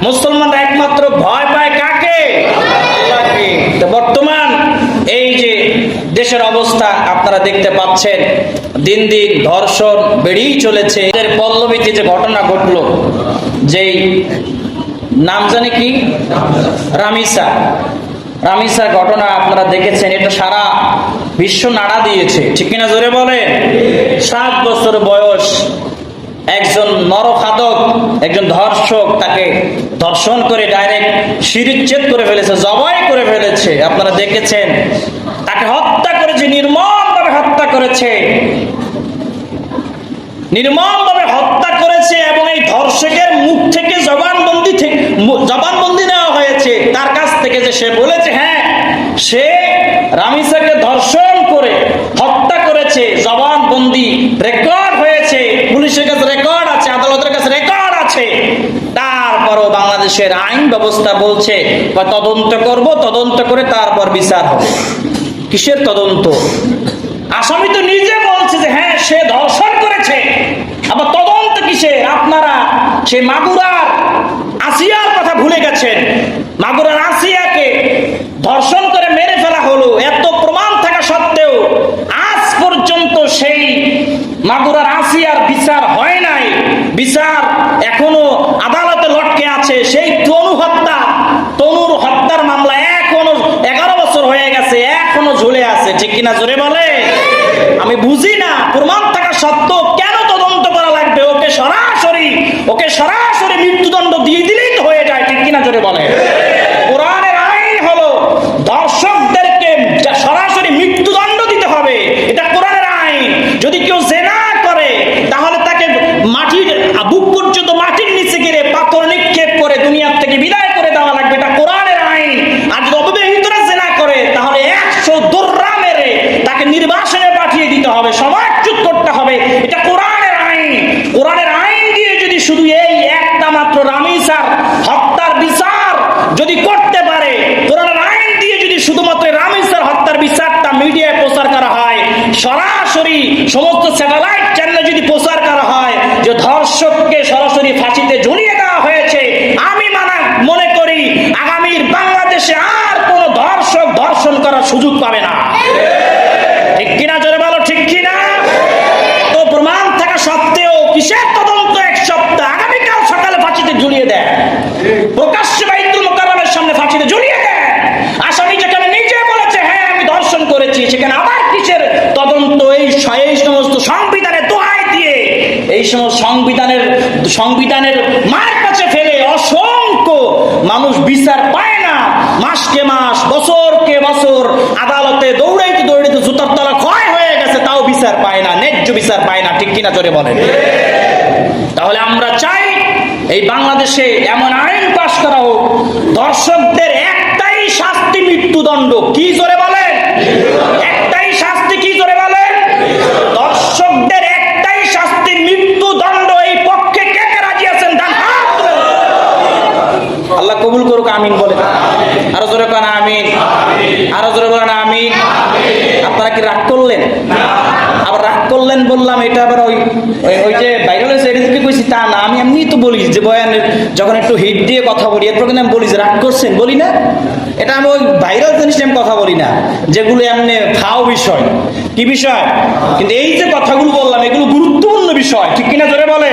মুসলমানরা একমাত্র ভয় পায় কাকে? আল্লাহকে। তো বর্তমান এই যে দেশের অবস্থা আপনারা দেখতে পাচ্ছেন, দিন দিন ধর্ষণ বেড়েই চলেছে। এর পল্লবীতে যে ঘটনা ঘটলো, যেই নাম জানি কি, রামিসা ঘটনা আপনারা দেখেছেন, এটা সারা বিশ্ব নাড়া দিয়েছে, ঠিক কিনা জোরে বলেন? 7 বছর বয়স একজন নরখাদক, একজন ধর্ষক তাকে ধর্ষণ করে ডাইরেক্ট শিরচ্ছেদ করে ফেলেছে, জবাই করে ফেলেছে। আপনারা দেখেছেন, তাকে হত্যা করেছে, নির্মমভাবে হত্যা করেছে, নির্মমভাবে হত্যা করেছে। এবং এই ধর্ষকের মুখ থেকে জবানবন্দি নেওয়া হয়েছে তার কাছ থেকে, যে সে বলেছে হ্যাঁ সে রামিসাকে ধর্ষণ করে হত্যা করেছে। জবানবন্দি রেকর্ড হয়েছে, পুলিশের কাছে রেকর্ড আছে, আদালতের কাছে রেকর্ড আছে। তারপরও বাংলাদেশের আইন ব্যবস্থা বলছে তদন্ত করব, তদন্ত করে তারপর বিচার হবে। কিসের তদন্ত? আসামি তো নিজে বলছে যে হ্যাঁ সে ধর্ষণ করেছে, আবার তদন্ত কিসের? আপনারা সে মাগুরার আসিয়ার কথা ভুলে গেছেন। মাগুরার আসিয়াকে ধর্ষণ করে মেরে ফেলা হলো, এত প্রমাণ থাকা সত্ত্বেও আজ পর্যন্ত সেই মাগুরার আসিয়ার বিচার হয় নাই। বিচার এখনো আদালতে লটকে আছে। সেই তনুর হত্যার মামলা এখনো 11 বছর হয়ে গেছে, এখনো ঝুলে আছে, ঠিক কিনা জোরে বলে? আমি বুঝি না, প্রমাণ থাকা সত্ত্বেও কেন তদন্ত করা লাগবে? ওকে সরাসরি মৃত্যুদণ্ড দিয়ে দিলেই তো হয়ে যায়, ঠিক কিনা জোরে বলে? কোরআনের আইন হলো ধর্ষকদেরকে সরাসরি মৃত্যুদণ্ড দিতে হবে, এটা কোরআনের আইন। যদি কেউ জেনা করে তাহলে তাকে বুক পর্যন্ত মাটির নিচে গিয়ে পাথর নিক্ষেপ করে দুনিয়ার থেকে বিদায় করে দেওয়া লাগবে, এটা কোরআনের আইন। আর যদি অবিবাহিতরা জেনা করে তাহলে 100 দোররা মেরে তাকে নির্বাসনে পাঠিয়ে দিতে হবে, সমাজচ্যুত করতে হবে, এটা কোরআনের আইন। কোরআনের আইন দিয়ে যদি শুধু এই একটা মাত্র রামিসার হত্যার বিচার যদি করতে পারে, কোরআনের আইন দিয়ে যদি শুধুমাত্র রামিসার হত্যার বিচারটা মিডিয়ায় প্রচার করা হয়, সরাসরি সমস্ত স্যাটেলাইট চ্যানেলে যদি প্রচার করা হয় যে ধর্ষককে সরাসরি ফাঁসিতে ঝুলিয়ে দেওয়া হয়েছে, আমি মনে করি আগামীর বাংলাদেশে আর কোন ধর্ষক ধর্ষণ করার সুযোগ পাবে না, ঠিক কিনা জোরে বলো, ঠিক কিনা? তো প্রমাণ থাকা সত্ত্বেও কিসের তদন্ত? 1 সপ্তাহ, আগামীকাল সকালে ফাঁসিতে ঝুলিয়ে দেয়, প্রকাশ্যে বাইতুল মোকাররমের সামনে ফাঁসিতে ঝুলিয়ে দেয়। আসামি যেখানে নিজে বলেছে হ্যাঁ আমি ধর্ষণ করেছি, সেখানে আবার কিসের তদন্ত? এই সমস্ত সংবিধানের দোহাই দিয়ে, এই সমস্ত সংবিধানের মার কাছে ফেলে অসংখ্য মানুষ বিচার পায় না। মাসকে মাস, বছরকে বছর আদালতে দৌড়াইতে জুতার তলা ক্ষয় হয়ে গেছে, তাও বিচার পায় না, ন্যায্য বিচার পায় না, ঠিক কিনা জোরে বলেন? তাহলে আমরা চাই এই বাংলাদেশে এমন আইন পাশ করা হোক, দর্শকদের একটাই শাস্তি মৃত্যুদণ্ড। কি জোরে বলেন? একটাই শাস্তি, কি জোরে বলেন? দর্শকদের একটাই শাস্তি মৃত্যুদণ্ড। এই পক্ষে কে কে রাজি আছেন? আল্লাহ কবুল করুক, আমিন বলে। আরো জোরে বলেন আমিন, আরো জোরে বলেন আমিন। আপনারা কি রাগ করলেন? আবার রাগ করলেন বললাম, এটা আবার ওই যে ভাইরাল হয়েছে এদিকে কইছি তা না। আমি এমনি তো বলি যে বয়ানের যখন একটু হিট দিয়ে কথা বলি, এরপর কিন্তু আমি বলি যে রাগ করছেন, বলি না। এটা আমি ওই ভাইরাল জিনিস আমি কথা বলি না, যেগুলো এমনি ফাও বিষয়। কি বিষয়? কিন্তু এই যে কথাগুলো বললাম এগুলো গুরুত্বপূর্ণ বিষয়, ঠিক কিনা জোরে বলে?